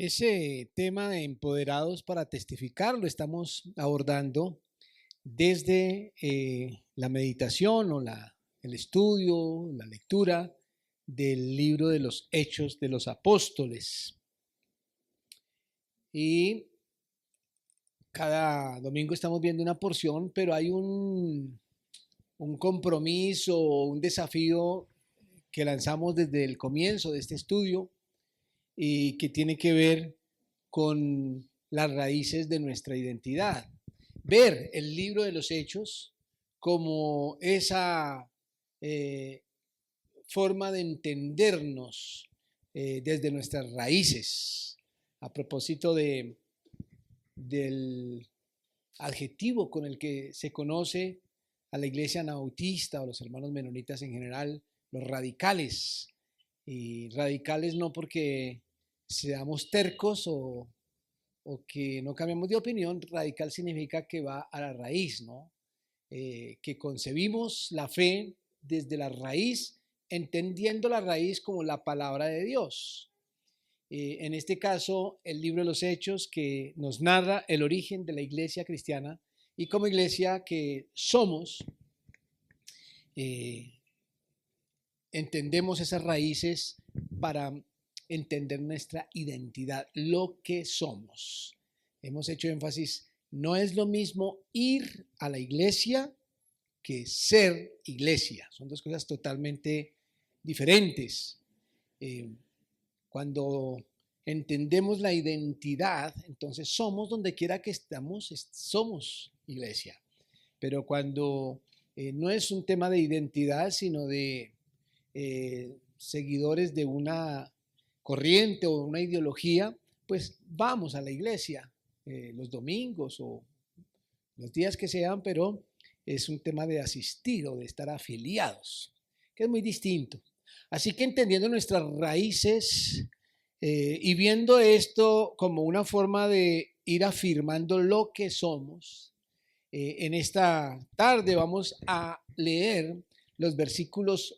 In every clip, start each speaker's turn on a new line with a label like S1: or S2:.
S1: Ese tema de empoderados para testificar lo estamos abordando desde la meditación o el estudio, la lectura del libro de los Hechos de los Apóstoles. Y cada domingo estamos viendo una porción, pero hay un compromiso, un desafío que lanzamos desde el comienzo de este estudio y que tiene que ver con las raíces de nuestra identidad. Ver el libro de los Hechos como esa forma de entendernos desde nuestras raíces. A propósito del adjetivo con el que se conoce a la iglesia anabautista o los hermanos menonitas en general, los radicales. Y radicales no porque seamos tercos o que no cambiemos de opinión. Radical significa que va a la raíz, ¿no? Que concebimos la fe desde la raíz, entendiendo la raíz como la palabra de Dios. En este caso, el libro de los Hechos, que nos narra el origen de la iglesia cristiana y como iglesia que somos, entendemos esas raíces para entender nuestra identidad, lo que somos. Hemos hecho énfasis, no es lo mismo ir a la iglesia que ser iglesia. Son dos cosas totalmente diferentes. Cuando entendemos la identidad, entonces somos donde quiera que estamos, somos iglesia. Pero cuando no es un tema de identidad, sino de seguidores de una corriente o una ideología, pues vamos a la iglesia los domingos o los días que sean, pero es un tema de asistir o de estar afiliados, que es muy distinto. Así que entendiendo nuestras raíces y viendo esto como una forma de ir afirmando lo que somos, en esta tarde vamos a leer los versículos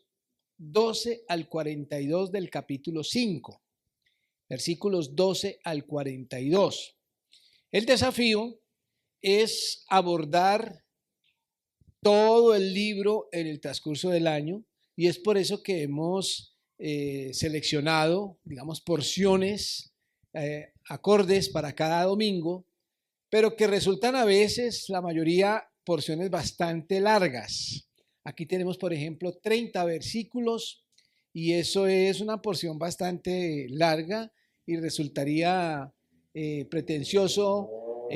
S1: 12 al 42 del capítulo 5. Versículos 12 al 42. El desafío es abordar todo el libro en el transcurso del año y es por eso que hemos seleccionado, digamos, porciones acordes para cada domingo, pero que resultan a veces, la mayoría, porciones bastante largas. Aquí tenemos, por ejemplo, 30 versículos y eso es una porción bastante larga y resultaría pretencioso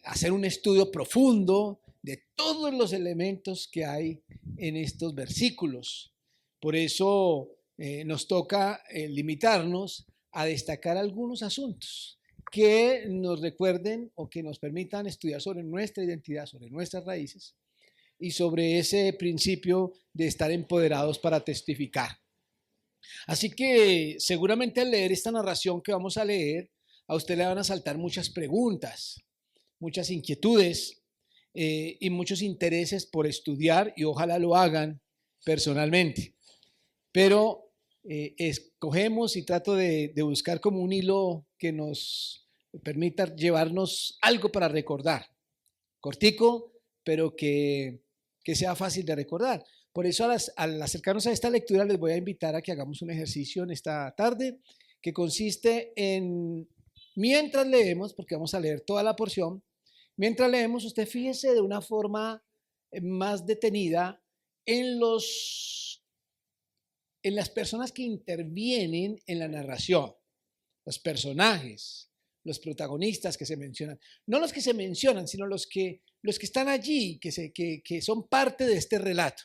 S1: hacer un estudio profundo de todos los elementos que hay en estos versículos. Por eso nos toca limitarnos a destacar algunos asuntos que nos recuerden o que nos permitan estudiar sobre nuestra identidad, sobre nuestras raíces y sobre ese principio de estar empoderados para testificar. Así que seguramente al leer esta narración que vamos a leer, a usted le van a saltar muchas preguntas, muchas inquietudes y muchos intereses por estudiar y ojalá lo hagan personalmente. Pero escogemos y trato de buscar como un hilo que nos permita llevarnos algo para recordar. Cortico, pero que sea fácil de recordar. Por eso al acercarnos a esta lectura les voy a invitar a que hagamos un ejercicio en esta tarde que consiste en, mientras leemos, porque vamos a leer toda la porción, mientras leemos usted fíjese de una forma más detenida en las personas que intervienen en la narración, los personajes, los protagonistas que se mencionan, no los que se mencionan, sino los que están allí, que son parte de este relato.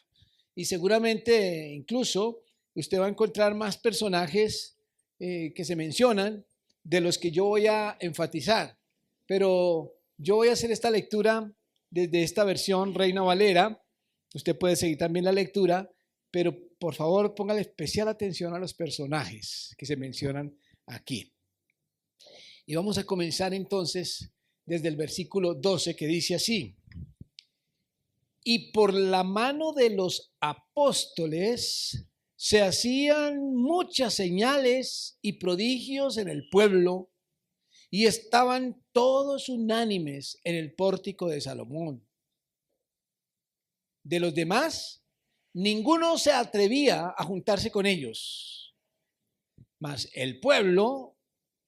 S1: Y seguramente incluso usted va a encontrar más personajes que se mencionan de los que yo voy a enfatizar. Pero yo voy a hacer esta lectura desde esta versión Reina Valera. Usted puede seguir también la lectura, pero por favor póngale especial atención a los personajes que se mencionan aquí. Y vamos a comenzar entonces desde el versículo 12 que dice así: y por la mano de los apóstoles se hacían muchas señales y prodigios en el pueblo y estaban todos unánimes en el pórtico de Salomón. De los demás, ninguno se atrevía a juntarse con ellos, mas el pueblo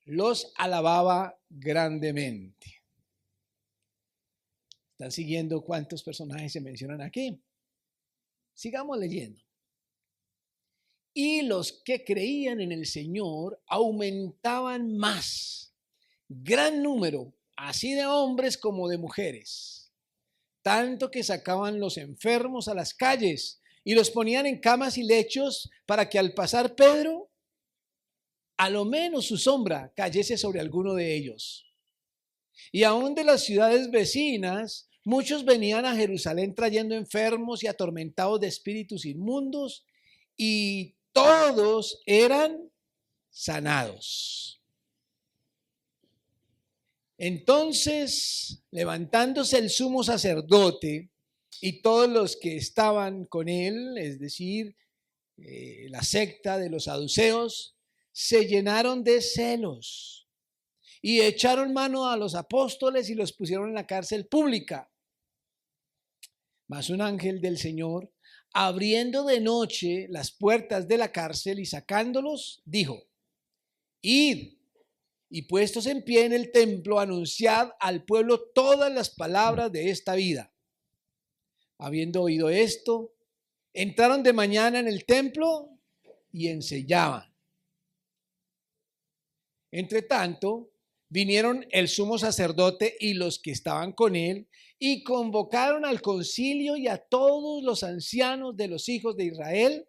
S1: los alababa grandemente. ¿Están siguiendo cuántos personajes se mencionan aquí? Sigamos leyendo. Y los que creían en el Señor aumentaban más, gran número, así de hombres como de mujeres, tanto que sacaban los enfermos a las calles y los ponían en camas y lechos para que al pasar Pedro, a lo menos su sombra cayese sobre alguno de ellos. Y aún de las ciudades vecinas, muchos venían a Jerusalén trayendo enfermos y atormentados de espíritus inmundos, y todos eran sanados. Entonces, levantándose el sumo sacerdote y todos los que estaban con él, es decir, la secta de los saduceos, se llenaron de celos y echaron mano a los apóstoles y los pusieron en la cárcel pública. Mas un ángel del Señor, abriendo de noche las puertas de la cárcel y sacándolos, dijo: id, y puestos en pie en el templo, anunciad al pueblo todas las palabras de esta vida. Habiendo oído esto, entraron de mañana en el templo y enseñaban. Entre tanto, vinieron el sumo sacerdote y los que estaban con él, y convocaron al concilio y a todos los ancianos de los hijos de Israel,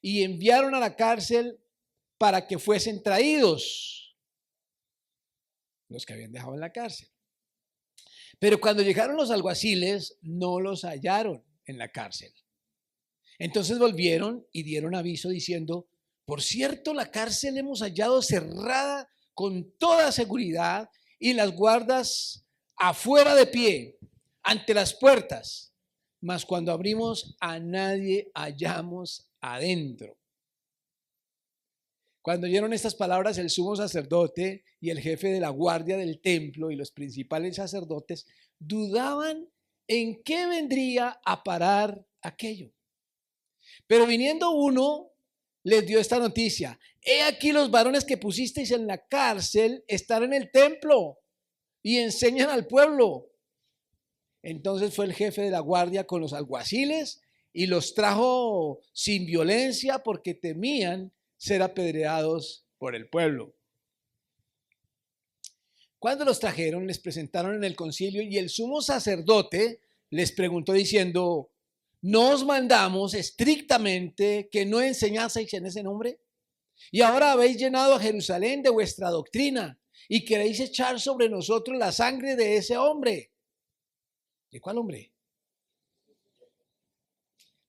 S1: y enviaron a la cárcel para que fuesen traídos los que habían dejado en la cárcel. Pero cuando llegaron los alguaciles, no los hallaron en la cárcel. Entonces volvieron y dieron aviso diciendo: por cierto, la cárcel hemos hallado cerrada con toda seguridad y las guardas afuera de pie ante las puertas, mas cuando abrimos a nadie hallamos adentro. Cuando oyeron estas palabras, el sumo sacerdote y el jefe de la guardia del templo y los principales sacerdotes dudaban en qué vendría a parar aquello. Pero viniendo uno, les dio esta noticia: he aquí los varones que pusisteis en la cárcel están en el templo y enseñan al pueblo. Entonces fue el jefe de la guardia con los alguaciles y los trajo sin violencia, porque temían ser apedreados por el pueblo. Cuando los trajeron, les presentaron en el concilio, y el sumo sacerdote les preguntó diciendo: ¿no os mandamos estrictamente que no enseñaseis en ese nombre? Y ahora habéis llenado a Jerusalén de vuestra doctrina y queréis echar sobre nosotros la sangre de ese hombre. ¿De cuál hombre?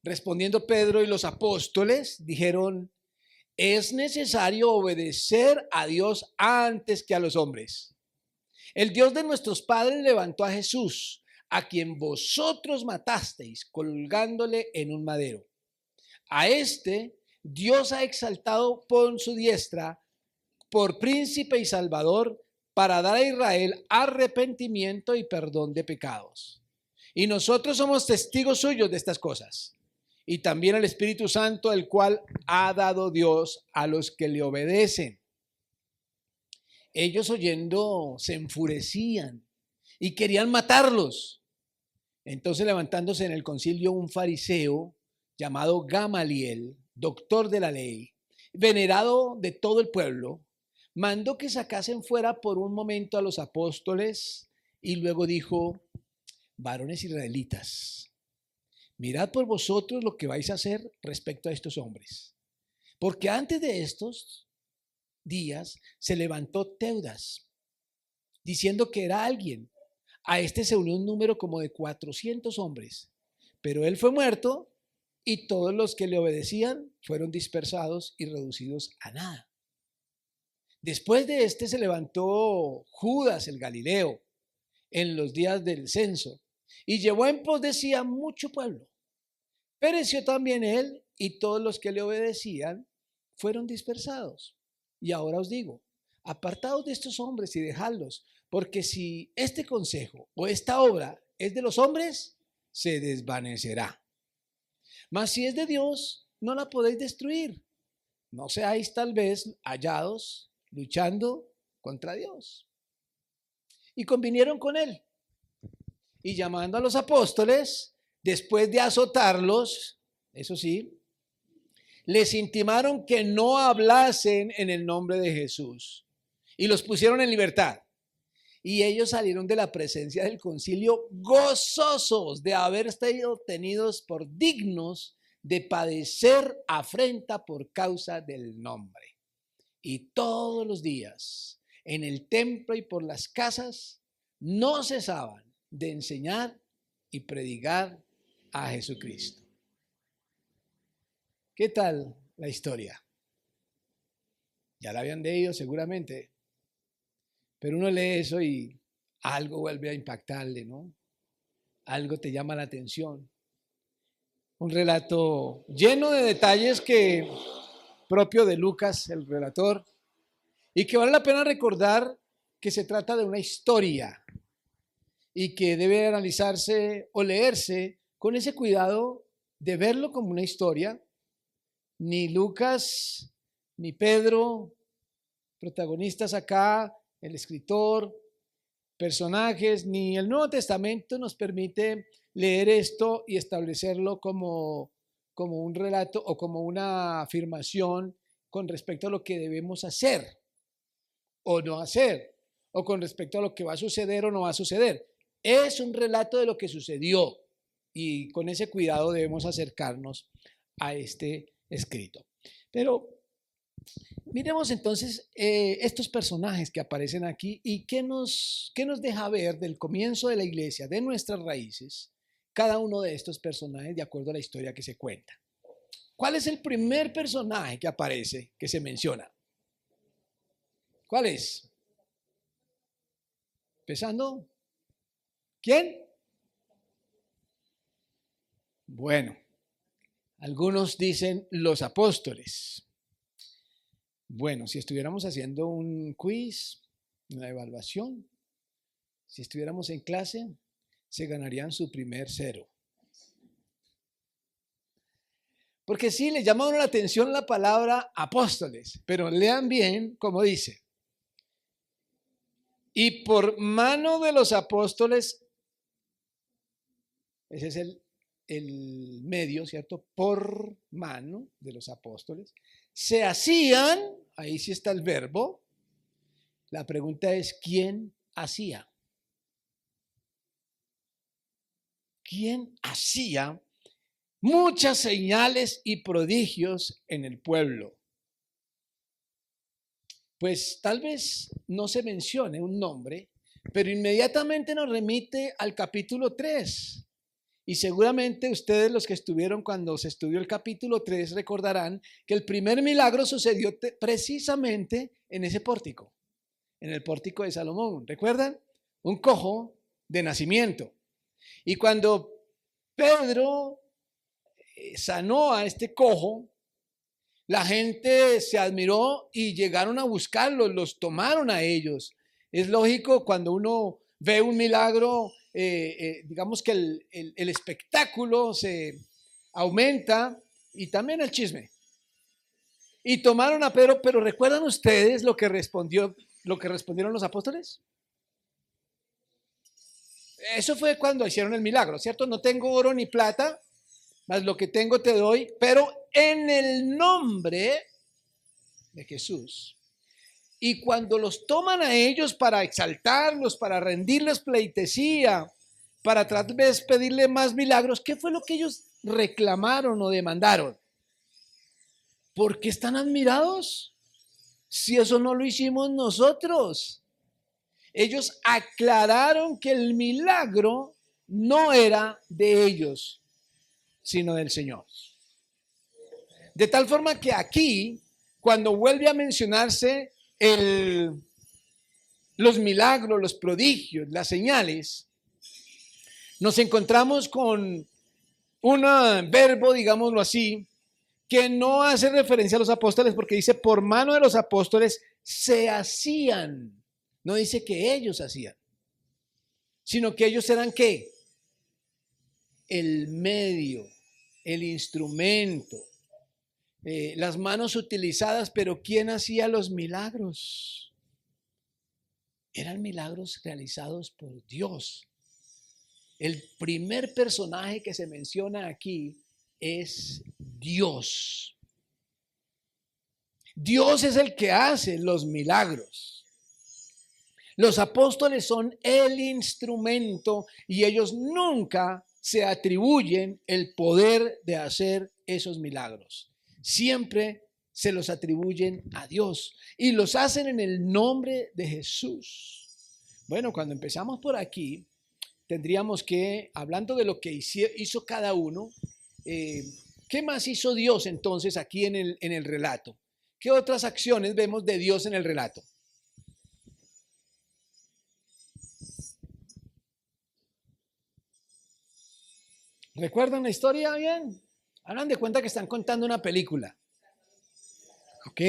S1: Respondiendo Pedro y los apóstoles dijeron: es necesario obedecer a Dios antes que a los hombres. El Dios de nuestros padres levantó a Jesús, a quien vosotros matasteis colgándole en un madero. A este Dios ha exaltado por su diestra por príncipe y salvador, para dar a Israel arrepentimiento y perdón de pecados. Y nosotros somos testigos suyos de estas cosas. Y también el Espíritu Santo, el cual ha dado Dios a los que le obedecen. Ellos, oyendo, se enfurecían y querían matarlos. Entonces, levantándose en el concilio un fariseo llamado Gamaliel, doctor de la ley, venerado de todo el pueblo, mandó que sacasen fuera por un momento a los apóstoles y luego dijo: varones israelitas, mirad por vosotros lo que vais a hacer respecto a estos hombres. Porque antes de estos días se levantó Teudas, diciendo que era alguien. A este se unió un número como de 400 hombres, pero él fue muerto y todos los que le obedecían fueron dispersados y reducidos a nada. Después de este se levantó Judas el Galileo en los días del censo y llevó en pos de sí a mucho pueblo. Pereció también él y todos los que le obedecían fueron dispersados. Y ahora os digo, apartaos de estos hombres y dejadlos, porque si este consejo o esta obra es de los hombres, se desvanecerá. Mas si es de Dios, no la podéis destruir. No seáis tal vez hallados luchando contra Dios. Y convinieron con él. Y llamando a los apóstoles, después de azotarlos, eso sí, les intimaron que no hablasen en el nombre de Jesús. Y los pusieron en libertad. Y ellos salieron de la presencia del concilio gozosos de haber sido tenidos por dignos de padecer afrenta por causa del nombre. Y todos los días, en el templo y por las casas, no cesaban de enseñar y predicar a Jesucristo. ¿Qué tal la historia? Ya la habían leído seguramente, pero uno lee eso y algo vuelve a impactarle, ¿no? Algo te llama la atención. Un relato lleno de detalles que propio de Lucas, el relator, y que vale la pena recordar que se trata de una historia y que debe analizarse o leerse con ese cuidado de verlo como una historia. Ni Lucas, ni Pedro, protagonistas acá, el escritor, personajes, ni el Nuevo Testamento nos permite leer esto y establecerlo como un relato o como una afirmación con respecto a lo que debemos hacer o no hacer, o con respecto a lo que va a suceder o no va a suceder. Es un relato de lo que sucedió y con ese cuidado debemos acercarnos a este escrito. Pero miremos entonces estos personajes que aparecen aquí y qué nos deja ver del comienzo de la iglesia, de nuestras raíces, cada uno de estos personajes de acuerdo a la historia que se cuenta. ¿Cuál es el primer personaje que aparece, que se menciona? ¿Cuál es? Empezando. ¿Quién? Bueno, algunos dicen los apóstoles. Bueno, si estuviéramos haciendo un quiz, una evaluación, si estuviéramos en clase, se ganarían su primer 0. Porque sí, le llama a uno la atención la palabra apóstoles, pero lean bien como dice. Y por mano de los apóstoles, ese es el medio, ¿cierto? Por mano de los apóstoles, se hacían, ahí sí está el verbo, la pregunta es, ¿quién hacía? ¿Quién hacía muchas señales y prodigios en el pueblo? Pues tal vez no se mencione un nombre, pero inmediatamente nos remite al capítulo 3. Y seguramente ustedes, los que estuvieron cuando se estudió el capítulo 3, recordarán que el primer milagro sucedió precisamente en ese pórtico, en el pórtico de Salomón. ¿Recuerdan? Un cojo de nacimiento. Y cuando Pedro sanó a este cojo, la gente se admiró y llegaron a buscarlos, los tomaron a ellos. Es lógico cuando uno ve un milagro, digamos que el espectáculo se aumenta y también el chisme. Y tomaron a Pedro, pero ¿recuerdan ustedes lo que respondieron los apóstoles? Eso fue cuando hicieron el milagro, ¿cierto? No tengo oro ni plata, mas lo que tengo te doy, pero en el nombre de Jesús. Y cuando los toman a ellos para exaltarlos, para rendirles pleitesía, para tal vez pedirle más milagros, ¿qué fue lo que ellos reclamaron o demandaron? ¿Por qué están admirados? Si eso no lo hicimos nosotros. Ellos aclararon que el milagro no era de ellos, sino del Señor. De tal forma que aquí, cuando vuelve a mencionarse los milagros, los prodigios, las señales, nos encontramos con un verbo, digámoslo así, que no hace referencia a los apóstoles porque dice por mano de los apóstoles se hacían. No dice que ellos hacían, sino que ellos eran ¿qué? El medio, el instrumento, las manos utilizadas, pero ¿quién hacía los milagros? Eran milagros realizados por Dios. El primer personaje que se menciona aquí es Dios. Dios es el que hace los milagros. Los apóstoles son el instrumento y ellos nunca se atribuyen el poder de hacer esos milagros. Siempre se los atribuyen a Dios y los hacen en el nombre de Jesús. Bueno, cuando empezamos por aquí, tendríamos que, hablando de lo que hizo cada uno, ¿qué más hizo Dios entonces aquí en el relato? ¿Qué otras acciones vemos de Dios en el relato? ¿Recuerdan la historia bien? Hagan de cuenta que están contando una película. Ok,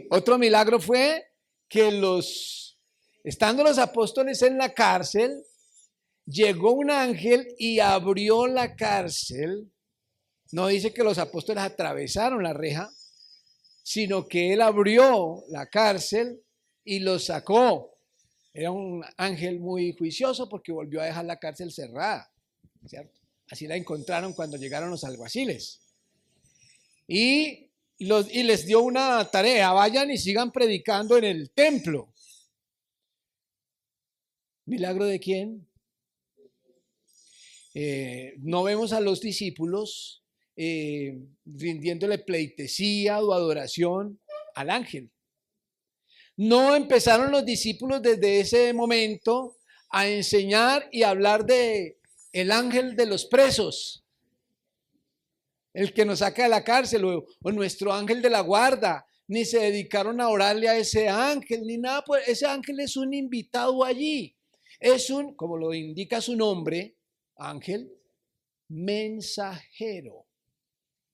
S1: otro milagro fue que estando los apóstoles en la cárcel, llegó un ángel y abrió la cárcel. No dice que los apóstoles atravesaron la reja, sino que él abrió la cárcel y los sacó. Era un ángel muy juicioso porque volvió a dejar la cárcel cerrada, ¿cierto? Así la encontraron cuando llegaron los alguaciles. Y les dio una tarea: vayan y sigan predicando en el templo. ¿Milagro de quién? No vemos a los discípulos rindiéndole pleitesía o adoración al ángel. No empezaron los discípulos desde ese momento a enseñar y hablar de el ángel de los presos, el que nos saca de la cárcel, o nuestro ángel de la guarda. Ni se dedicaron a orarle a ese ángel, ni nada. Pues ese ángel es un invitado allí. Es como lo indica su nombre, ángel, mensajero.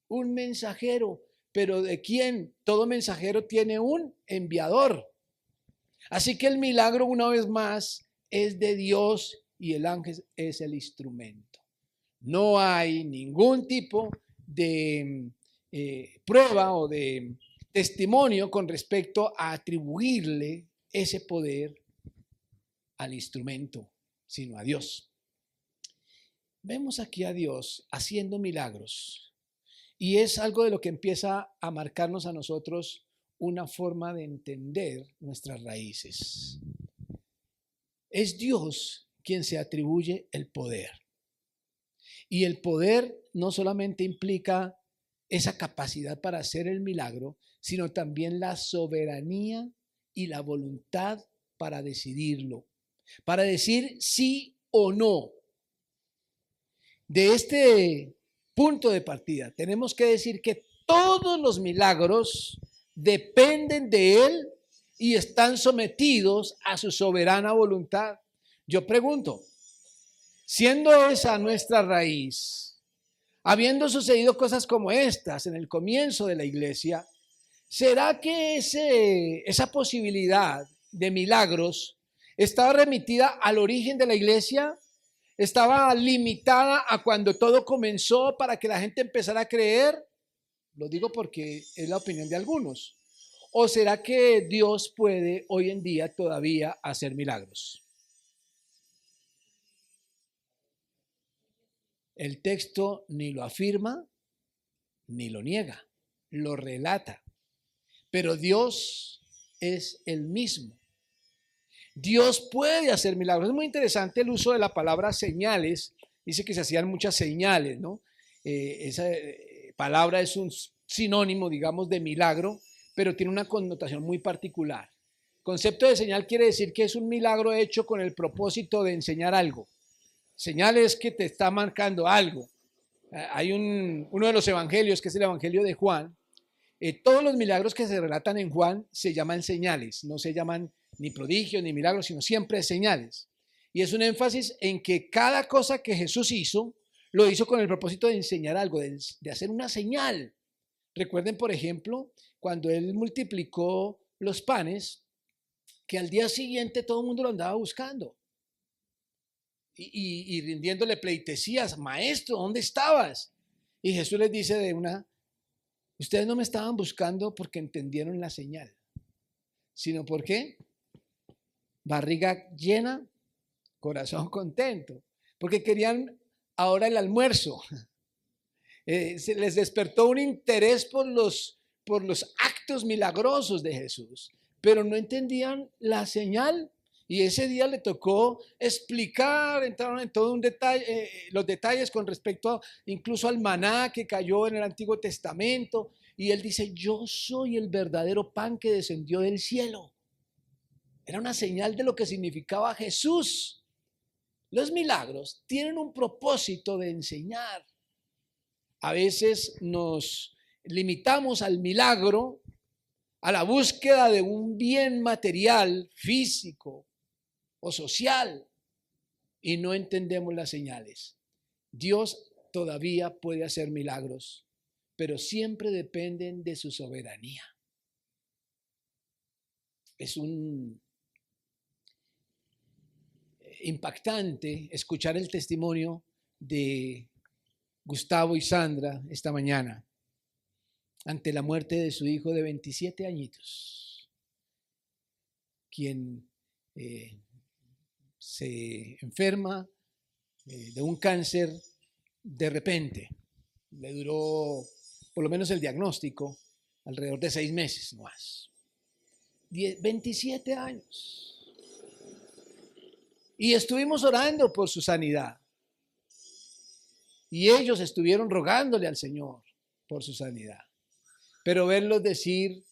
S1: Un mensajero. ¿Pero de quién? Todo mensajero tiene un enviador. Así que el milagro, una vez más, es de Dios y el ángel es el instrumento. No hay ningún tipo de prueba o de testimonio con respecto a atribuirle ese poder al instrumento, sino a Dios. Vemos aquí a Dios haciendo milagros y es algo de lo que empieza a marcarnos a nosotros una forma de entender nuestras raíces. Es Dios quien se atribuye el poder. Y el poder no solamente implica esa capacidad para hacer el milagro, sino también la soberanía y la voluntad para decidirlo, para decir sí o no. De este punto de partida, tenemos que decir que todos los milagros dependen de Él y están sometidos a su soberana voluntad. Yo pregunto, siendo esa nuestra raíz, habiendo sucedido cosas como estas en el comienzo de la iglesia, ¿será que esa posibilidad de milagros estaba remitida al origen de la iglesia? ¿Estaba limitada a cuando todo comenzó para que la gente empezara a creer? Lo digo porque es la opinión de algunos. ¿O será que Dios puede hoy en día todavía hacer milagros? El texto ni lo afirma ni lo niega, lo relata. Pero Dios es el mismo. Dios puede hacer milagros. Es muy interesante el uso de la palabra señales. Dice que se hacían muchas señales, ¿no? Esa palabra es un sinónimo, digamos, de milagro, pero tiene una connotación muy particular. Concepto de señal quiere decir que es un milagro hecho con el propósito de enseñar algo. Señal es que te está marcando algo. Hay uno de los evangelios, que es el evangelio de Juan. Todos los milagros que se relatan en Juan se llaman señales, no se llaman ni prodigios ni milagros, sino siempre señales. Y es un énfasis en que cada cosa que Jesús hizo, lo hizo con el propósito de enseñar algo, de hacer una señal. Recuerden, por ejemplo, cuando Él multiplicó los panes, que al día siguiente todo el mundo lo andaba buscando y rindiéndole pleitesías: maestro, ¿dónde estabas? Y Jesús les dice de una: ustedes no me estaban buscando porque entendieron la señal, sino porque barriga llena, corazón contento, porque querían ahora el almuerzo. Se les despertó un interés por los actos milagrosos de Jesús, pero no entendían la señal. Y ese día le tocó explicar, entraron en todo un detalle, los detalles con respecto incluso al maná que cayó en el Antiguo Testamento. Y él dice: yo soy el verdadero pan que descendió del cielo. Era una señal de lo que significaba Jesús. Los milagros tienen un propósito de enseñar. A veces nos limitamos al milagro, a la búsqueda de un bien material, físico o social, y no entendemos las señales. Dios todavía puede hacer milagros, pero siempre dependen de su soberanía. Es impactante escuchar el testimonio de Gustavo y Sandra esta mañana ante la muerte de su hijo de 27 añitos, quien se enferma de un cáncer de repente. Le duró, por lo menos el diagnóstico, alrededor de 6 meses, no más. 27 años. Y estuvimos orando por su sanidad. Y ellos estuvieron rogándole al Señor por su sanidad. Pero verlos decir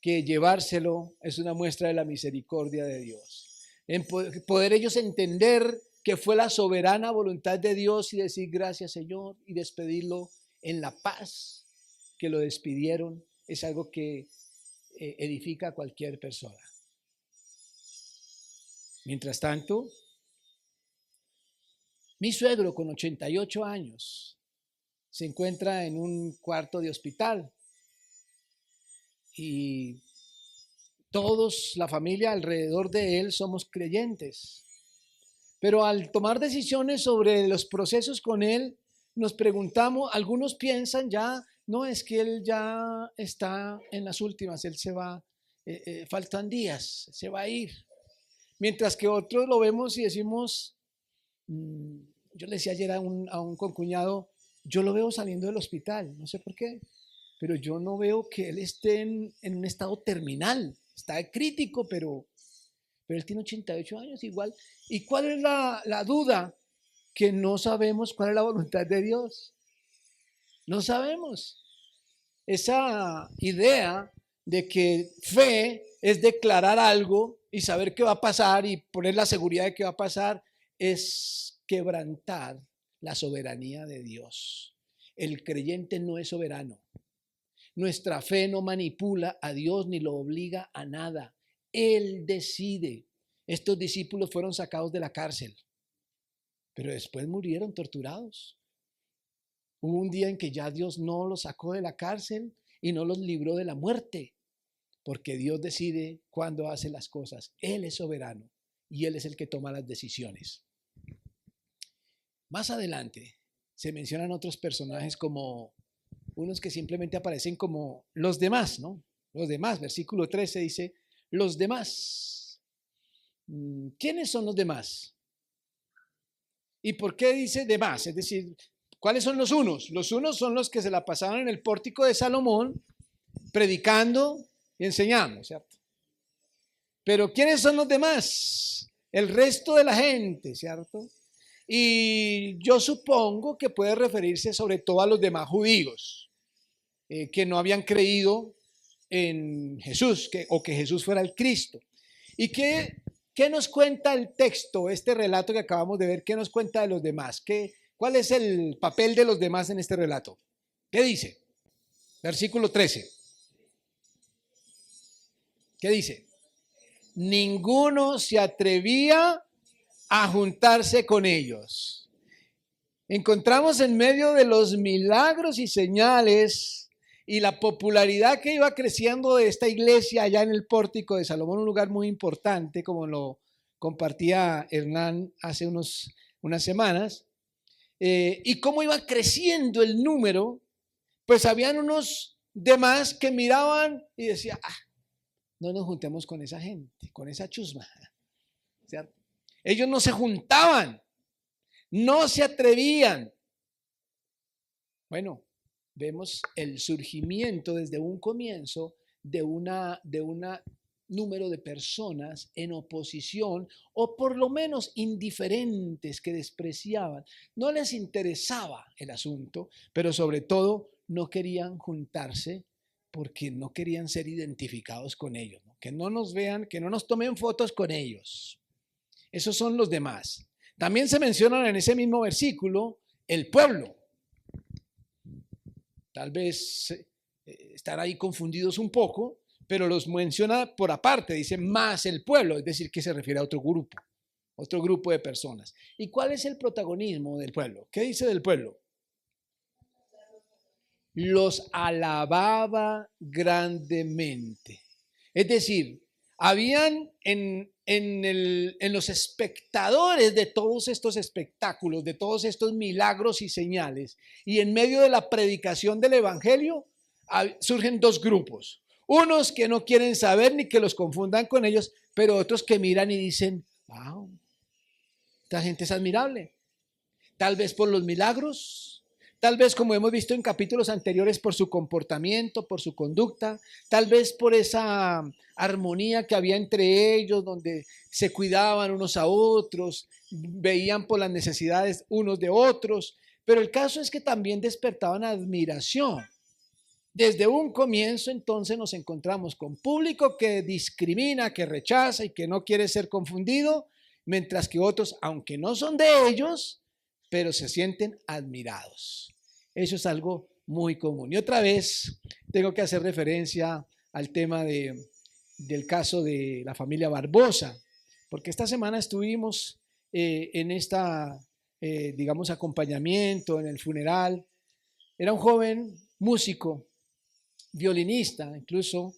S1: que llevárselo es una muestra de la misericordia de Dios. En poder ellos entender que fue la soberana voluntad de Dios y decir: gracias, Señor, y despedirlo en la paz que lo despidieron, es algo que edifica a cualquier persona. Mientras tanto, mi suegro, con 88 años, se encuentra en un cuarto de hospital y todos, la familia alrededor de él, somos creyentes. Pero al tomar decisiones sobre los procesos con él, nos preguntamos, algunos piensan ya: no, es que él ya está en las últimas, él se va, faltan días, se va a ir. Mientras que otros lo vemos y decimos, yo le decía ayer a un concuñado, yo lo veo saliendo del hospital, no sé por qué, pero yo no veo que él esté en un estado terminal, está crítico, pero él tiene 88 años igual. ¿Y cuál es la duda? Que no sabemos cuál es la voluntad de Dios. No sabemos. Esa idea de que fe es declarar algo y saber qué va a pasar y poner la seguridad de que va a pasar es quebrantar la soberanía de Dios. El creyente no es soberano. Nuestra fe no manipula a Dios ni lo obliga a nada. Él decide. Estos discípulos fueron sacados de la cárcel, pero después murieron torturados. Hubo un día en que ya Dios no los sacó de la cárcel y no los libró de la muerte, porque Dios decide cuándo hace las cosas. Él es soberano y Él es el que toma las decisiones. Más adelante se mencionan otros personajes, como unos que simplemente aparecen como los demás, ¿no? Los demás, versículo 13 dice: los demás. ¿Quiénes son los demás? ¿Y por qué dice demás? Es decir, ¿cuáles son los unos? Los unos son los que se la pasaban en el pórtico de Salomón predicando y enseñando, ¿cierto? Pero ¿quiénes son los demás? El resto de la gente, ¿cierto? Y yo supongo que puede referirse sobre todo a los demás judíos que no habían creído en Jesús, o que Jesús fuera el Cristo. ¿Y qué nos cuenta el texto, este relato que acabamos de ver? ¿Qué nos cuenta de los demás? ¿Cuál es el papel de los demás en este relato? ¿Qué dice? Versículo 13. ¿Qué dice? Ninguno se atrevía a juntarse con ellos. Encontramos en medio de los milagros y señales y la popularidad que iba creciendo de esta iglesia allá en el Pórtico de Salomón, un lugar muy importante, como lo compartía Hernán hace unas semanas, y cómo iba creciendo el número, pues habían unos demás que miraban y decían, no nos juntemos con esa gente, con esa chusma, ¿cierto? Ellos no se juntaban, no se atrevían. Bueno, vemos el surgimiento desde un comienzo de una número de personas en oposición o por lo menos indiferentes que despreciaban. No les interesaba el asunto, pero sobre todo no querían juntarse porque no querían ser identificados con ellos, ¿no? Que no nos vean, que no nos tomen fotos con ellos. Esos son los demás. También se mencionan en ese mismo versículo el pueblo. Tal vez están ahí confundidos un poco, pero los menciona por aparte, dice más el pueblo, es decir, que se refiere a otro grupo de personas. ¿Y cuál es el protagonismo del pueblo? ¿Qué dice del pueblo? Los alababa grandemente. Es decir, habían en los espectadores de todos estos espectáculos, de todos estos milagros y señales, y en medio de la predicación del evangelio, surgen dos grupos. Unos que no quieren saber ni que los confundan con ellos, pero otros que miran y dicen, wow, esta gente es admirable. Tal vez por los milagros, tal vez como hemos visto en capítulos anteriores por su comportamiento, por su conducta, tal vez por esa armonía que había entre ellos, donde se cuidaban unos a otros, veían por las necesidades unos de otros, pero el caso es que también despertaban admiración. Desde un comienzo entonces nos encontramos con público que discrimina, que rechaza y que no quiere ser confundido, mientras que otros, aunque no son de ellos, pero se sienten admirados. Eso es algo muy común. Y otra vez tengo que hacer referencia al tema del caso de la familia Barbosa, porque esta semana estuvimos en digamos, acompañamiento, en el funeral. Era un joven músico, violinista, incluso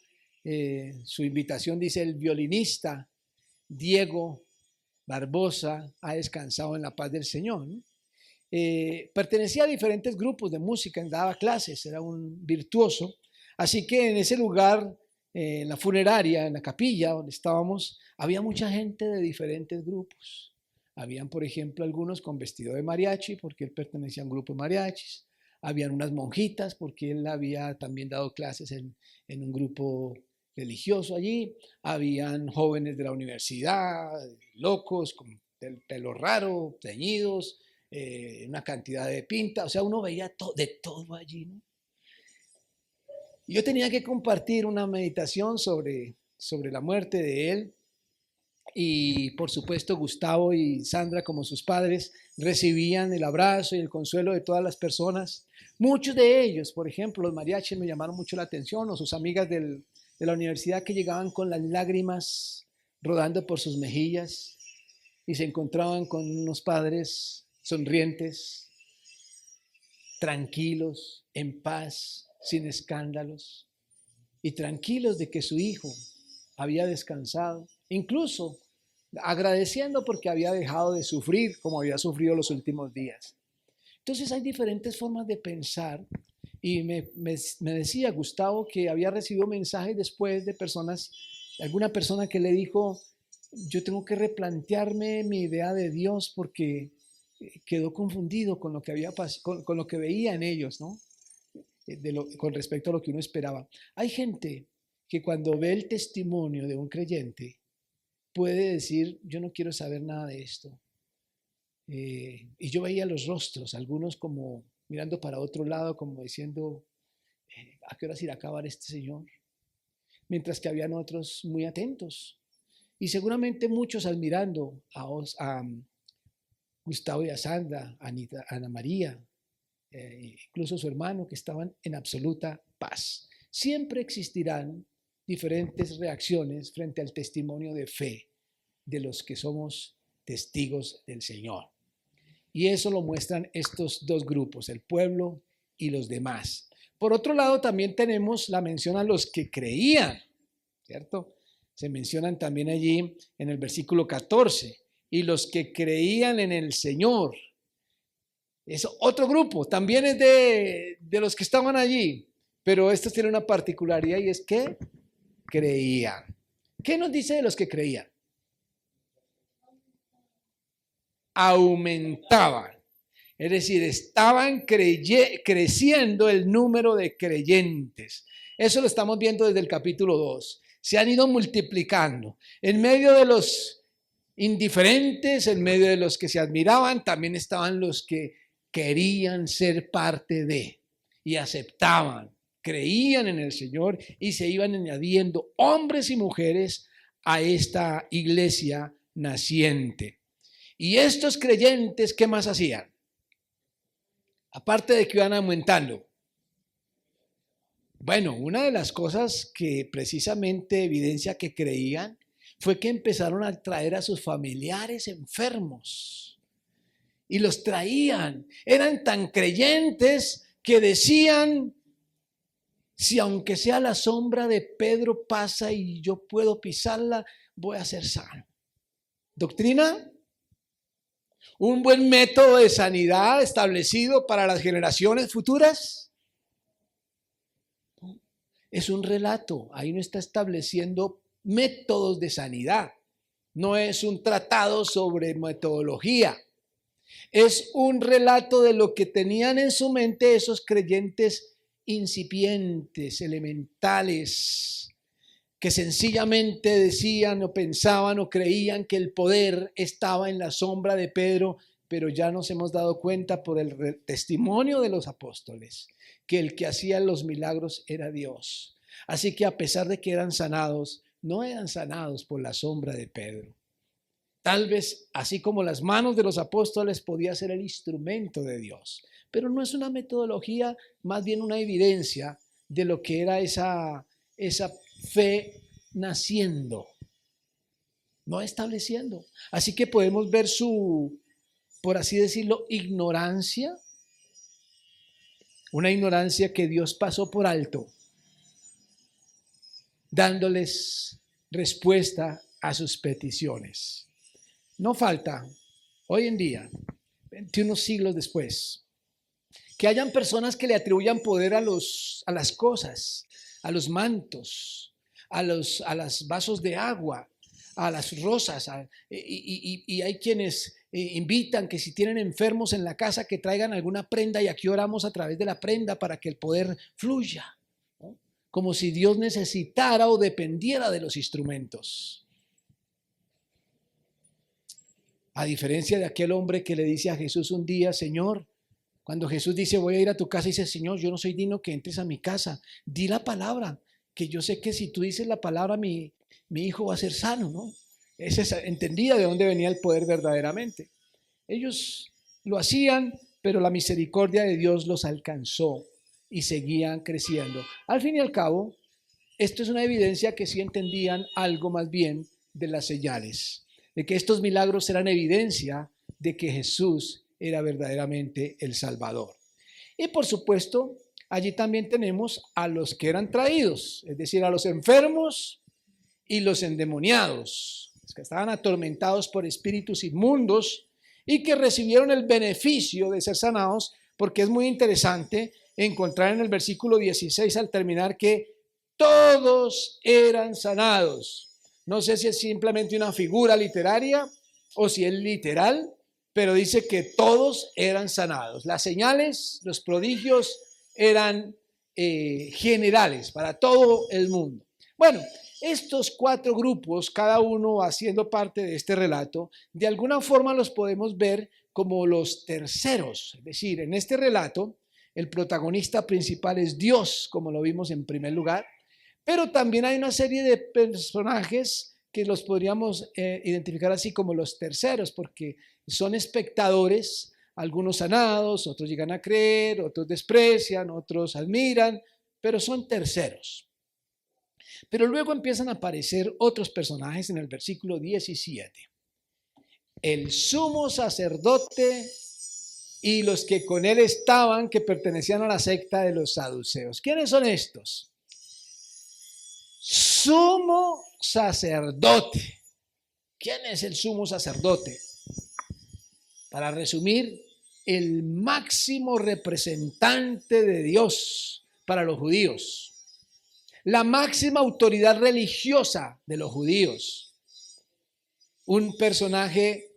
S1: su invitación dice: el violinista Diego Barbosa ha descansado en la paz del Señor, ¿no? Pertenecía a diferentes grupos de música, daba clases, era un virtuoso, así que en ese lugar, en la funeraria, en la capilla donde estábamos, había mucha gente de diferentes grupos. Habían, por ejemplo, algunos con vestido de mariachi, porque él pertenecía a un grupo de mariachis. Habían unas monjitas, porque él había también dado clases en un grupo religioso allí. Habían jóvenes de la universidad, locos, con el pelo raro, teñidos, una cantidad de pinta. O sea, uno veía de todo allí, ¿no? Yo tenía que compartir una meditación sobre la muerte de él. Y por supuesto Gustavo y Sandra, como sus padres, recibían el abrazo y el consuelo de todas las personas. Muchos de ellos, por ejemplo, los mariachis, me llamaron mucho la atención, o sus amigas de la universidad, que llegaban con las lágrimas rodando por sus mejillas y se encontraban con unos padres sonrientes, tranquilos, en paz, sin escándalos, y tranquilos de que su hijo había descansado, incluso agradeciendo porque había dejado de sufrir como había sufrido los últimos días. Entonces hay diferentes formas de pensar, y me decía Gustavo que había recibido mensajes después de alguna persona que le dijo: yo tengo que replantearme mi idea de Dios porque quedó confundido con lo que había con lo que veía en ellos, ¿no? Con respecto a lo que uno esperaba. Hay gente que cuando ve el testimonio de un creyente puede decir: yo no quiero saber nada de esto. Y yo veía los rostros, algunos como mirando para otro lado, como diciendo: ¿a qué horas irá a acabar este señor? Mientras que habían otros muy atentos. Y seguramente muchos admirando a Gustavo y a Sandra, a Ana María, incluso su hermano, que estaban en absoluta paz. Siempre existirán diferentes reacciones frente al testimonio de fe de los que somos testigos del Señor. Y eso lo muestran estos dos grupos, el pueblo y los demás. Por otro lado, también tenemos la mención a los que creían, ¿cierto? Se mencionan también allí en el versículo 14, y los que creían en el Señor. Es otro grupo, también es de los que estaban allí, pero estos tienen una particularidad y es que creían. ¿Qué nos dice de los que creían? Aumentaban. Es decir, estaban creciendo el número de creyentes. Eso lo estamos viendo desde el capítulo 2. Se han ido multiplicando. En medio de los indiferentes, en medio de los que se admiraban, también estaban los que querían ser parte de y aceptaban, creían en el Señor y se iban añadiendo hombres y mujeres a esta iglesia naciente. Y estos creyentes, ¿qué más hacían? Aparte de que iban aumentando. Bueno, una de las cosas que precisamente evidencia que creían fue que empezaron a traer a sus familiares enfermos y los traían. Eran tan creyentes que decían, si aunque sea la sombra de Pedro pasa y yo puedo pisarla, voy a ser sano. ¿Doctrina? ¿Un buen método de sanidad establecido para las generaciones futuras? Es un relato, ahí no está estableciendo métodos de sanidad. No es un tratado sobre metodología. Es un relato de lo que tenían en su mente esos creyentes incipientes, elementales, que sencillamente decían o pensaban o creían que el poder estaba en la sombra de Pedro, pero ya nos hemos dado cuenta por el testimonio de los apóstoles que el que hacía los milagros era Dios. Así que a pesar de que eran sanados, no eran sanados por la sombra de Pedro. Tal vez, así como las manos de los apóstoles, podía ser el instrumento de Dios, pero no es una metodología, más bien una evidencia de lo que era esa fe naciendo, no estableciendo. Así que podemos ver su, por así decirlo, ignorancia, una ignorancia que Dios pasó por alto, dándoles respuesta a sus peticiones. No falta, hoy en día, 21 siglos después, que hayan personas que le atribuyan poder a las cosas, a los mantos, a los vasos de agua, a las rosas, y hay quienes invitan que si tienen enfermos en la casa que traigan alguna prenda y aquí oramos a través de la prenda para que el poder fluya, ¿no? Como si Dios necesitara o dependiera de los instrumentos. A diferencia de aquel hombre que le dice a Jesús un día, Señor, cuando Jesús dice voy a ir a tu casa, dice, Señor, yo no soy digno que entres a mi casa, di la palabra, que yo sé que si tú dices la palabra, mi hijo va a ser sano, ¿no? Ese entendía de dónde venía el poder verdaderamente. Ellos lo hacían, pero la misericordia de Dios los alcanzó y seguían creciendo. Al fin y al cabo, esto es una evidencia que sí entendían algo más bien de las señales, de que estos milagros eran evidencia de que Jesús era verdaderamente el Salvador. Y por supuesto, allí también tenemos a los que eran traídos, es decir, a los enfermos y los endemoniados, los que estaban atormentados por espíritus inmundos y que recibieron el beneficio de ser sanados, porque es muy interesante encontrar en el versículo 16 al terminar que todos eran sanados. No sé si es simplemente una figura literaria o si es literal, pero dice que todos eran sanados. Las señales, los prodigios eran generales para todo el mundo. Bueno, estos 4 grupos, cada uno haciendo parte de este relato, de alguna forma los podemos ver como los terceros. Es decir, en este relato, el protagonista principal es Dios, como lo vimos en primer lugar, pero también hay una serie de personajes que los podríamos identificar así como los terceros, porque son espectadores, algunos sanados, otros llegan a creer, otros desprecian, otros admiran, pero son terceros. Pero luego empiezan a aparecer otros personajes en el versículo 17. El sumo sacerdote y los que con él estaban, que pertenecían a la secta de los saduceos. ¿Quiénes son estos? Sumo sacerdote. ¿Quién es el sumo sacerdote? Para resumir, el máximo representante de Dios para los judíos. La máxima autoridad religiosa de los judíos. Un personaje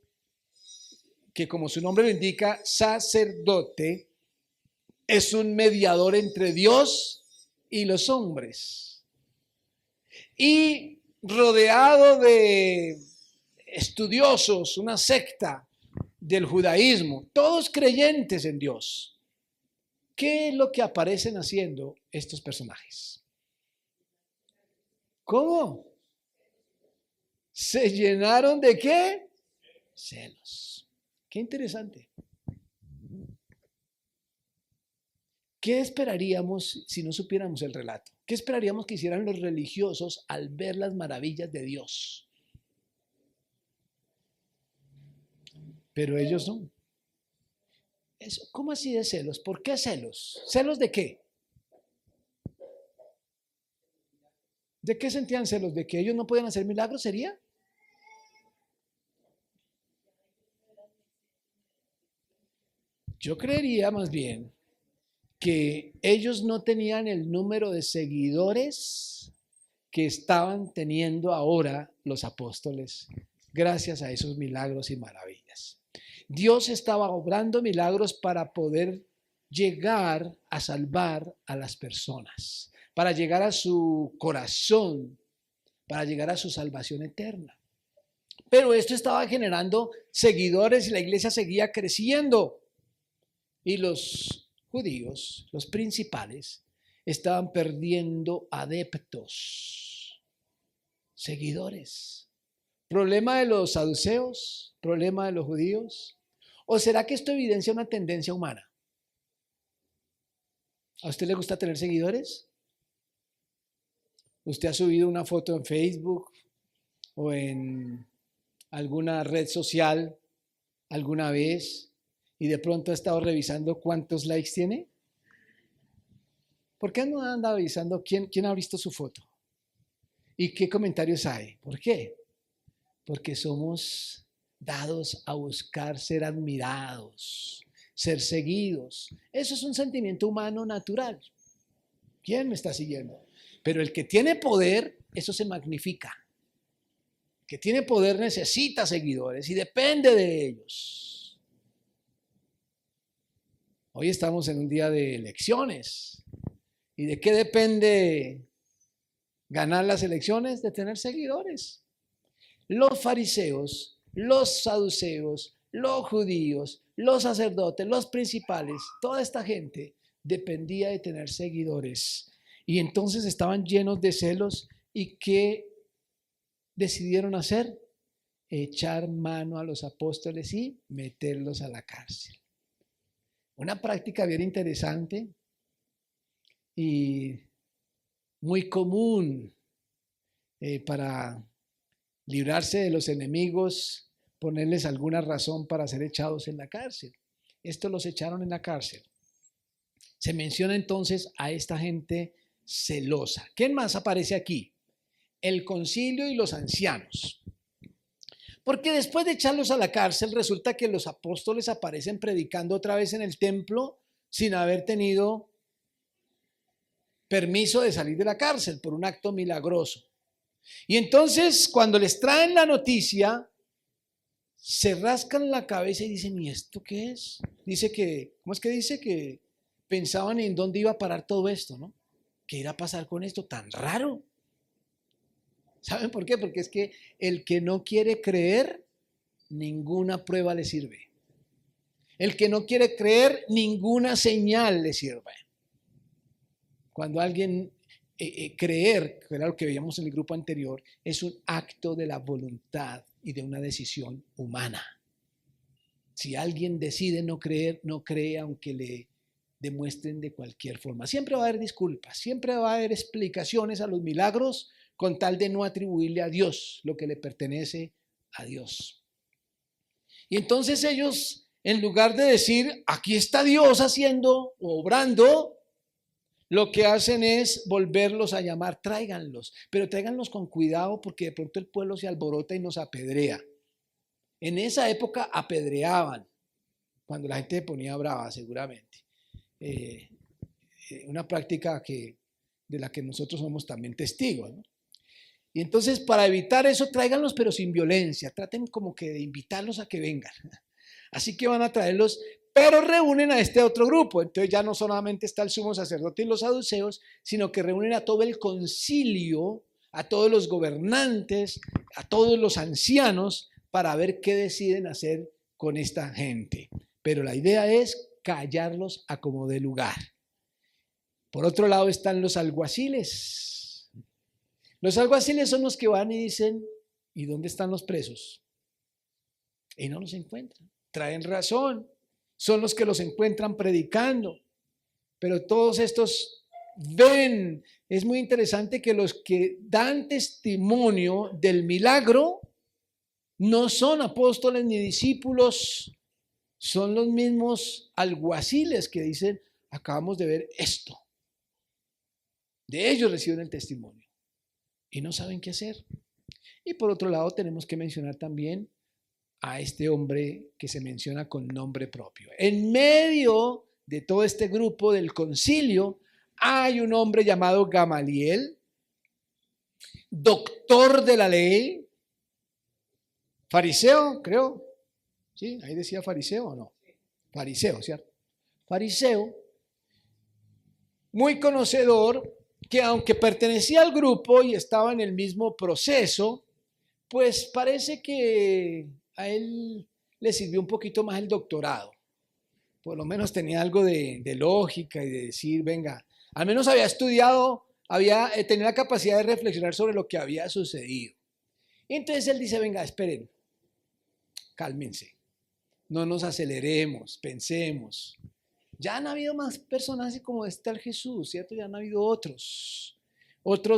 S1: que, como su nombre lo indica, sacerdote, es un mediador entre Dios y los hombres. Y rodeado de estudiosos, una secta del judaísmo, todos creyentes en Dios. ¿Qué es lo que aparecen haciendo estos personajes? ¿Cómo? ¿Se llenaron de qué? Celos. Qué interesante. ¿Qué esperaríamos si no supiéramos el relato? ¿Qué esperaríamos que hicieran los religiosos al ver las maravillas de Dios? Pero ellos no. Eso, ¿cómo así de celos? ¿Por qué celos? ¿Celos de qué? ¿De qué sentían celos? ¿De que ellos no podían hacer milagros sería? Yo creería más bien que ellos no tenían el número de seguidores que estaban teniendo ahora los apóstoles gracias a esos milagros y maravillas. Dios estaba obrando milagros para poder llegar a salvar a las personas, para llegar a su corazón, para llegar a su salvación eterna. Pero esto estaba generando seguidores y la iglesia seguía creciendo. Y los judíos, los principales, estaban perdiendo adeptos, seguidores. ¿Problema de los saduceos? ¿Problema de los judíos? ¿O será que esto evidencia una tendencia humana? ¿A usted le gusta tener seguidores? ¿Usted ha subido una foto en Facebook o en alguna red social alguna vez y de pronto ha estado revisando cuántos likes tiene? ¿Por qué no anda revisando quién ha visto su foto? ¿Y qué comentarios hay? ¿Por qué? Porque somos dados a buscar ser admirados, ser seguidos. Eso es un sentimiento humano natural. ¿Quién me está siguiendo? Pero el que tiene poder, eso se magnifica. El que tiene poder necesita seguidores y depende de ellos. Hoy estamos en un día de elecciones. ¿Y de qué depende ganar las elecciones? De tener seguidores. Los fariseos, los saduceos, los judíos, los sacerdotes, los principales, toda esta gente dependía de tener seguidores. Y entonces estaban llenos de celos. ¿Y qué decidieron hacer? Echar mano a los apóstoles y meterlos a la cárcel. Una práctica bien interesante y muy común para librarse de los enemigos, ponerles alguna razón para ser echados en la cárcel. Estos los echaron en la cárcel. Se menciona entonces a esta gente celosa. ¿Quién más aparece aquí? El concilio y los ancianos. Porque después de echarlos a la cárcel, resulta que los apóstoles aparecen predicando otra vez en el templo sin haber tenido permiso de salir de la cárcel por un acto milagroso. Y entonces, cuando les traen la noticia, se rascan la cabeza y dicen, ¿y esto qué es? Dice que, ¿cómo es que dice? Que pensaban en dónde iba a parar todo esto, ¿no? ¿Qué irá a pasar con esto tan raro? ¿Saben por qué? Porque es que el que no quiere creer, ninguna prueba le sirve. El que no quiere creer, ninguna señal le sirve. Cuando alguien creer, que era lo que veíamos en el grupo anterior, es un acto de la voluntad y de una decisión humana. Si alguien decide no creer, no cree aunque le demuestren de cualquier forma. Siempre va a haber disculpas, siempre va a haber explicaciones a los milagros con tal de no atribuirle a Dios lo que le pertenece a Dios. Y entonces ellos en lugar de decir, aquí está Dios haciendo o obrando, lo que hacen es volverlos a llamar, tráiganlos, pero tráiganlos con cuidado porque de pronto el pueblo se alborota y nos apedrea. En esa época apedreaban, cuando la gente se ponía brava seguramente. Una práctica de la que nosotros somos también testigos, ¿no? Y entonces para evitar eso, tráiganlos pero sin violencia, traten como que de invitarlos a que vengan. Así que van a traerlos, pero reúnen a este otro grupo. Entonces ya no solamente está el sumo sacerdote y los saduceos, sino que reúnen a todo el concilio, a todos los gobernantes, a todos los ancianos, para ver qué deciden hacer con esta gente. Pero la idea es callarlos a como dé lugar. Por otro lado están los alguaciles. Los alguaciles son los que van y dicen, ¿y dónde están los presos? Y no los encuentran. Traen razón. Son los que los encuentran predicando. Pero todos estos ven. Es muy interesante que los que dan testimonio del milagro no son apóstoles ni discípulos. Son los mismos alguaciles que dicen, acabamos de ver esto. De ellos reciben el testimonio y no saben qué hacer. Y por otro lado tenemos que mencionar también a este hombre que se menciona con nombre propio. En medio de todo este grupo del concilio hay un hombre llamado Gamaliel, doctor de la ley, fariseo, creo. ¿Sí? Ahí decía fariseo o no. Fariseo, ¿cierto? Fariseo, muy conocedor, que aunque pertenecía al grupo y estaba en el mismo proceso, pues parece que a él le sirvió un poquito más el doctorado. Por lo menos tenía algo de lógica y de decir, venga, al menos había estudiado, tenía la capacidad de reflexionar sobre lo que había sucedido. Y entonces él dice, venga, esperen, cálmense, no nos aceleremos, pensemos. Ya han habido más personajes como este al Jesús, ¿cierto? Ya han habido otros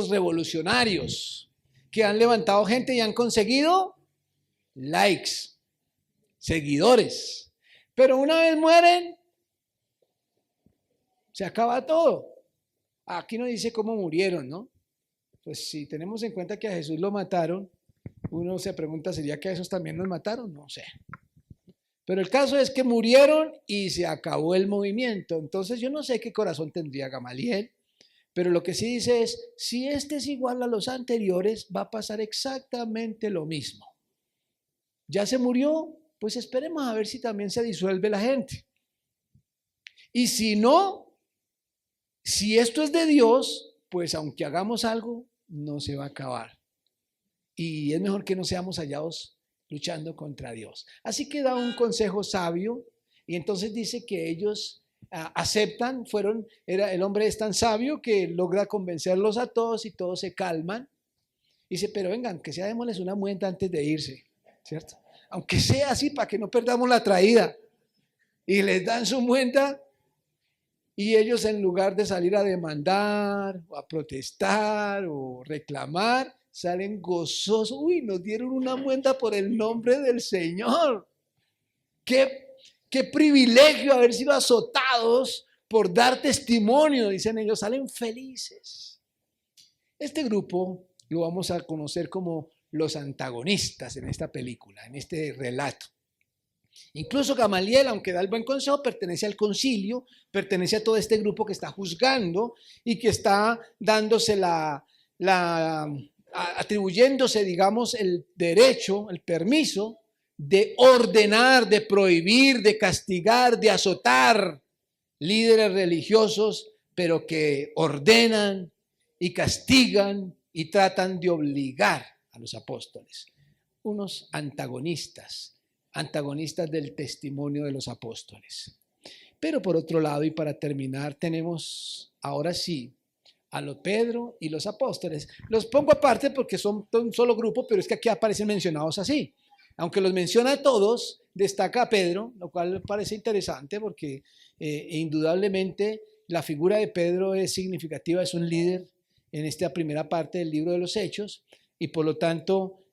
S1: revolucionarios que han levantado gente y han conseguido likes, seguidores. Pero una vez mueren, se acaba todo. Aquí no dice cómo murieron, ¿no? Pues si tenemos en cuenta que a Jesús lo mataron, uno se pregunta, ¿sería que a esos también los mataron? No sé. Pero el caso es que murieron y se acabó el movimiento. Entonces yo no sé qué corazón tendría Gamaliel, pero lo que sí dice es, si este es igual a los anteriores, va a pasar exactamente lo mismo. Ya se murió, pues esperemos a ver si también se disuelve la gente. Y si no, si esto es de Dios, pues aunque hagamos algo, no se va a acabar. Y es mejor que no seamos hallados luchando contra Dios. Así que da un consejo sabio y entonces dice que ellos aceptan, el hombre es tan sabio que logra convencerlos a todos y todos se calman. Dice, pero vengan, que sea démosles una muenta antes de irse, ¿cierto? Aunque sea así para que no perdamos la traída. Y les dan su muenta y ellos en lugar de salir a demandar o a protestar o reclamar, salen gozosos. Uy, nos dieron una muenta por el nombre del Señor. Qué privilegio haber sido azotados por dar testimonio, dicen ellos, salen felices. Este grupo lo vamos a conocer como los antagonistas en esta película, en este relato. Incluso Gamaliel, aunque da el buen consejo, pertenece al concilio, pertenece a todo este grupo que está juzgando y que está dándose atribuyéndose, digamos, el derecho, el permiso de ordenar, de prohibir, de castigar, de azotar líderes religiosos, pero que ordenan y castigan y tratan de obligar a los apóstoles. Unos antagonistas del testimonio de los apóstoles. Pero por otro lado, y para terminar, tenemos ahora sí a los Pedro y los apóstoles. Los pongo aparte porque son un solo grupo, pero es que aquí aparecen mencionados así. Aunque los menciona a todos, destaca a Pedro, lo cual parece interesante porque indudablemente la figura de Pedro es significativa, es un líder en esta primera parte del libro de los Hechos y por lo tanto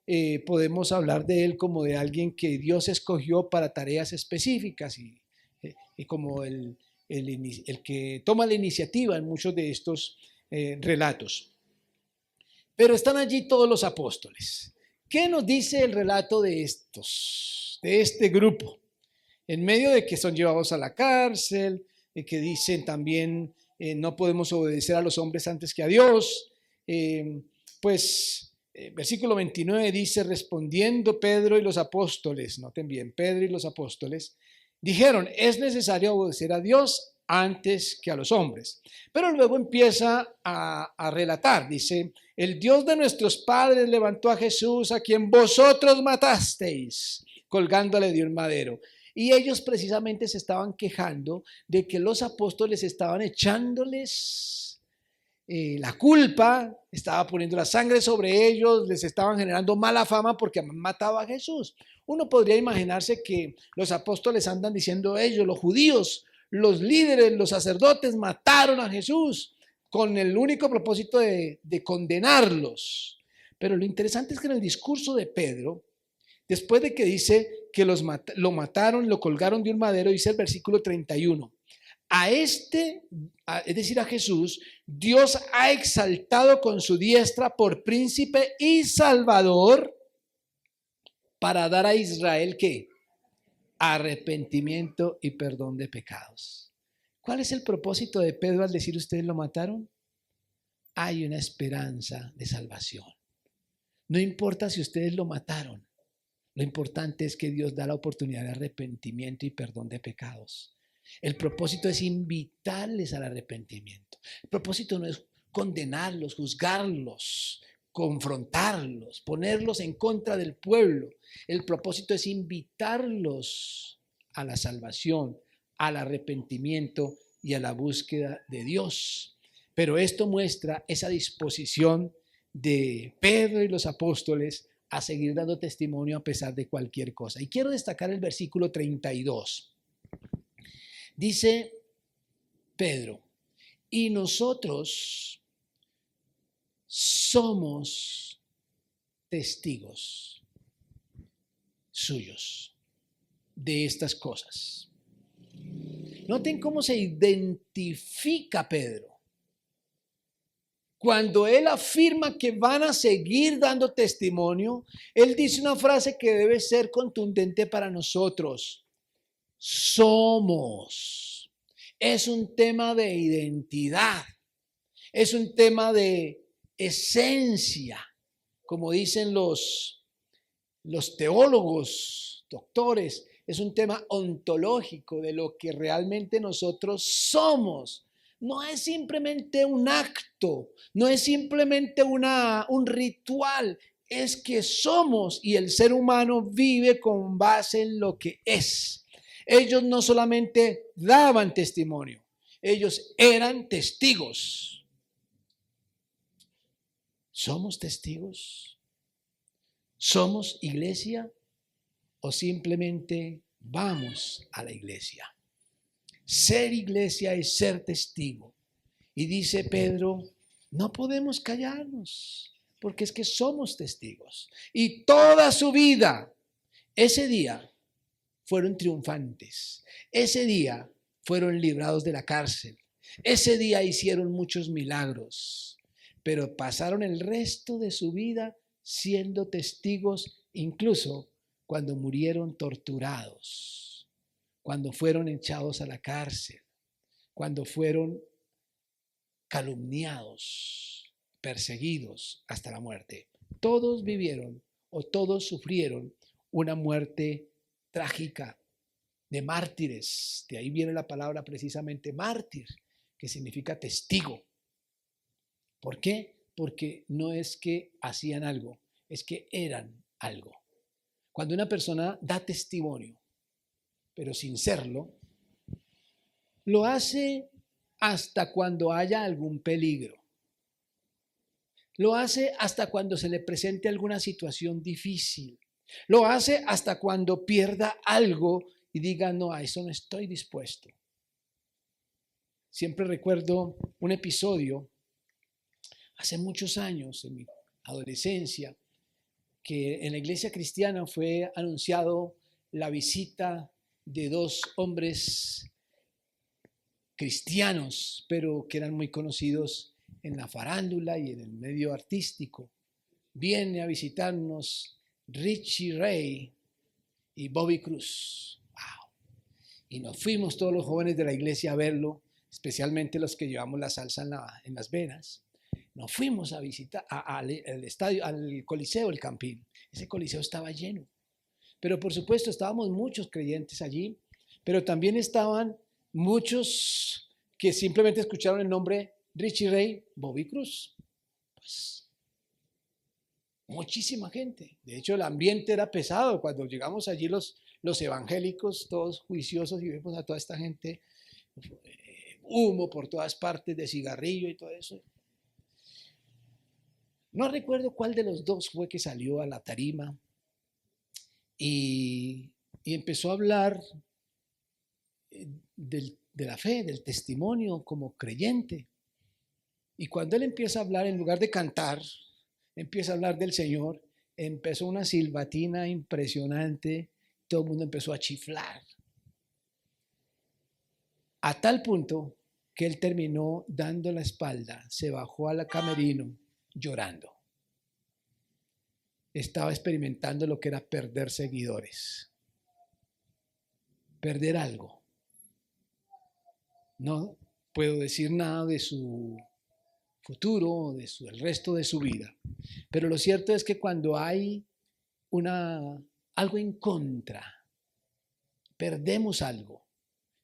S1: podemos hablar de él como de alguien que Dios escogió para tareas específicas y como el que toma la iniciativa en muchos de estos relatos. Pero están allí todos los apóstoles. ¿Qué nos dice el relato de este grupo? En medio de que son llevados a la cárcel, que dicen también no podemos obedecer a los hombres antes que a Dios, versículo 29 dice, respondiendo Pedro y los apóstoles, noten bien, Pedro y los apóstoles, dijeron, es necesario obedecer a Dios antes que a los hombres. Pero luego empieza a relatar, dice, el Dios de nuestros padres levantó a Jesús, a quien vosotros matasteis, colgándole de un madero. Y ellos precisamente se estaban quejando de que los apóstoles estaban echándoles la culpa, estaba poniendo la sangre sobre ellos, les estaban generando mala fama porque han matado a Jesús. Uno podría imaginarse que los apóstoles andan diciendo ellos, los judíos, los líderes, los sacerdotes mataron a Jesús con el único propósito de condenarlos. Pero lo interesante es que en el discurso de Pedro, después de que dice que lo mataron, lo colgaron de un madero, dice el versículo 31. Es decir, a Jesús, Dios ha exaltado con su diestra por príncipe y salvador para dar a Israel, ¿qué? Arrepentimiento y perdón de pecados. ¿Cuál es el propósito de Pedro al decir ustedes lo mataron? Hay una esperanza de salvación. No importa si ustedes lo mataron. Lo importante es que Dios da la oportunidad de arrepentimiento y perdón de pecados. El propósito es invitarles al arrepentimiento. El propósito no es condenarlos, juzgarlos, confrontarlos, ponerlos en contra del pueblo. El propósito es invitarlos a la salvación, al arrepentimiento y a la búsqueda de Dios. Pero esto muestra esa disposición de Pedro y los apóstoles a seguir dando testimonio a pesar de cualquier cosa. Y quiero destacar el versículo 32. Dice Pedro, y nosotros somos testigos suyos de estas cosas. Noten cómo se identifica Pedro. Cuando él afirma que van a seguir dando testimonio, él dice una frase que debe ser contundente para nosotros. Somos. Es un tema de identidad. Es un tema de esencia. Como dicen los teólogos, doctores, es un tema ontológico de lo que realmente nosotros somos. No es simplemente un acto, no es simplemente un ritual, es que somos y el ser humano vive con base en lo que es. Ellos no solamente daban testimonio, ellos eran testigos. ¿Somos testigos? ¿Somos iglesia o simplemente vamos a la iglesia? Ser iglesia es ser testigo. Y dice Pedro, no podemos callarnos, porque es que somos testigos. Y toda su vida, ese día, fueron triunfantes. Ese día fueron librados de la cárcel. Ese día hicieron muchos milagros, pero pasaron el resto de su vida siendo testigos, incluso cuando murieron torturados, cuando fueron echados a la cárcel, cuando fueron calumniados, perseguidos hasta la muerte. Todos vivieron o todos sufrieron una muerte trágica, de mártires. De ahí viene la palabra precisamente mártir, que significa testigo. ¿Por qué? Porque no es que hacían algo, es que eran algo. Cuando una persona da testimonio, pero sin serlo, lo hace hasta cuando haya algún peligro. Lo hace hasta cuando se le presente alguna situación difícil. Lo hace hasta cuando pierda algo y diga, no, a eso no estoy dispuesto. Siempre recuerdo un episodio hace muchos años, en mi adolescencia, que en la iglesia cristiana fue anunciado la visita de dos hombres cristianos, pero que eran muy conocidos en la farándula y en el medio artístico. Viene a visitarnos Richie Ray y Bobby Cruz. ¡Wow! Y nos fuimos todos los jóvenes de la iglesia a verlo, especialmente los que llevamos la salsa en las venas. Nos fuimos a visitar al estadio, al Coliseo, el Campín. Ese Coliseo estaba lleno. Pero por supuesto estábamos muchos creyentes allí, pero también estaban muchos que simplemente escucharon el nombre Richie Ray, Bobby Cruz. Pues muchísima gente. De hecho, el ambiente era pesado. Cuando llegamos allí los evangélicos, todos juiciosos, y vemos a toda esta gente, humo por todas partes de cigarrillo y todo eso. No recuerdo cuál de los dos fue que salió a la tarima y empezó a hablar de la fe, del testimonio como creyente. Y cuando él empieza a hablar, en lugar de cantar, empieza a hablar del Señor, empezó una silbatina impresionante, todo el mundo empezó a chiflar. A tal punto que él terminó dando la espalda, se bajó al camerino llorando. Estaba experimentando lo que era perder seguidores, perder algo. No puedo decir nada de su futuro, el resto de su vida, pero lo cierto es que cuando hay algo en contra, perdemos algo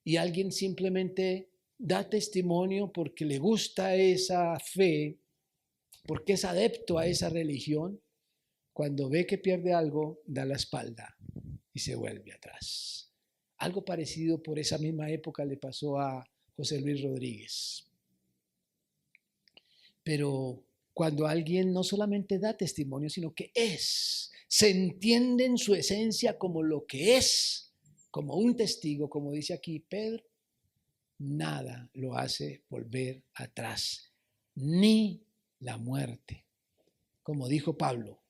S1: y alguien simplemente da testimonio porque le gusta esa fe, porque es adepto a esa religión, cuando ve que pierde algo, da la espalda y se vuelve atrás. Algo parecido por esa misma época le pasó a José Luis Rodríguez. Pero cuando alguien no solamente da testimonio, sino que se entiende en su esencia como lo que es, como un testigo, como dice aquí Pedro, nada lo hace volver atrás, ni la muerte. Como dijo Pablo,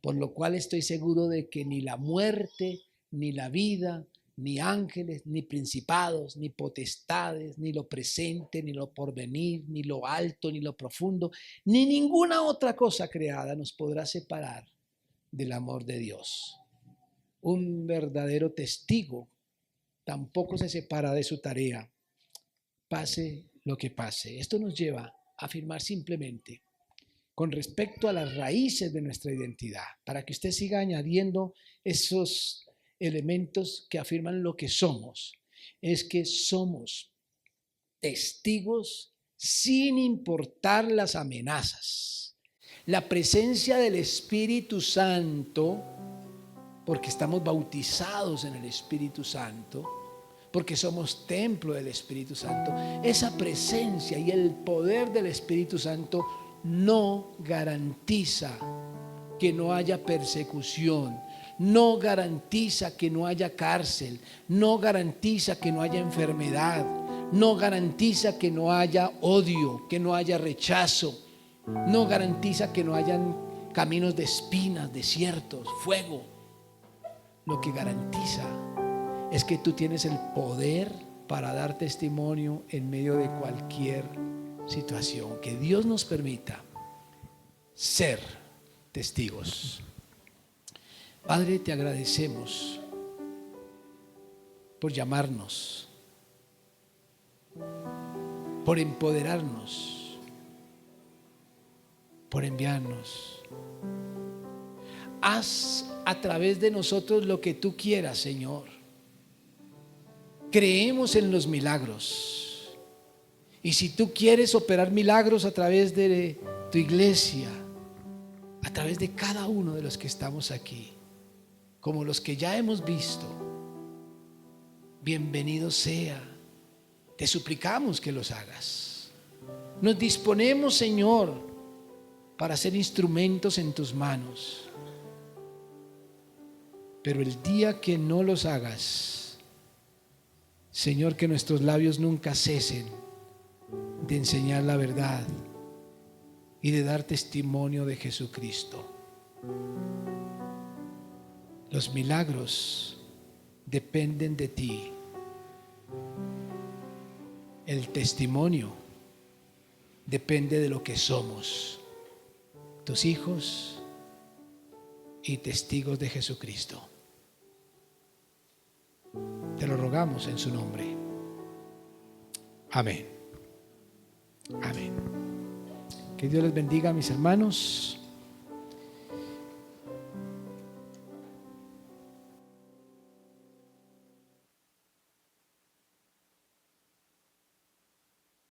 S1: por lo cual estoy seguro de que ni la muerte, ni la vida, ni ángeles, ni principados, ni potestades, ni lo presente, ni lo porvenir, ni lo alto, ni lo profundo, ni ninguna otra cosa creada nos podrá separar del amor de Dios. Un verdadero testigo tampoco se separa de su tarea, pase lo que pase. Esto nos lleva a afirmar simplemente con respecto a las raíces de nuestra identidad, para que usted siga añadiendo esos elementos que afirman lo que somos, es que somos testigos sin importar las amenazas. La presencia del Espíritu Santo, porque estamos bautizados en el Espíritu Santo, porque somos templo del Espíritu Santo, esa presencia y el poder del Espíritu Santo no garantiza que no haya persecución, no garantiza que no haya cárcel, no garantiza que no haya enfermedad, no garantiza que no haya odio, que no haya rechazo, no garantiza que no hayan caminos de espinas, desiertos, fuego. Lo que garantiza es que tú tienes el poder para dar testimonio en medio de cualquier situación. Que Dios nos permita ser testigos. Padre, te agradecemos por llamarnos, por empoderarnos, por enviarnos. Haz a través de nosotros lo que tú quieras, Señor. Creemos en los milagros. Y si tú quieres operar milagros a través de tu iglesia, a través de cada uno de los que estamos aquí, como los que ya hemos visto, bienvenido sea. Te suplicamos que los hagas. Nos disponemos, Señor, para ser instrumentos en tus manos. Pero el día que no los hagas, Señor, que nuestros labios nunca cesen de enseñar la verdad y de dar testimonio de Jesucristo. Los milagros dependen de ti. El testimonio depende de lo que somos, tus hijos y testigos de Jesucristo. Te lo rogamos en su nombre. Amén. Amén. Que Dios les bendiga, mis hermanos.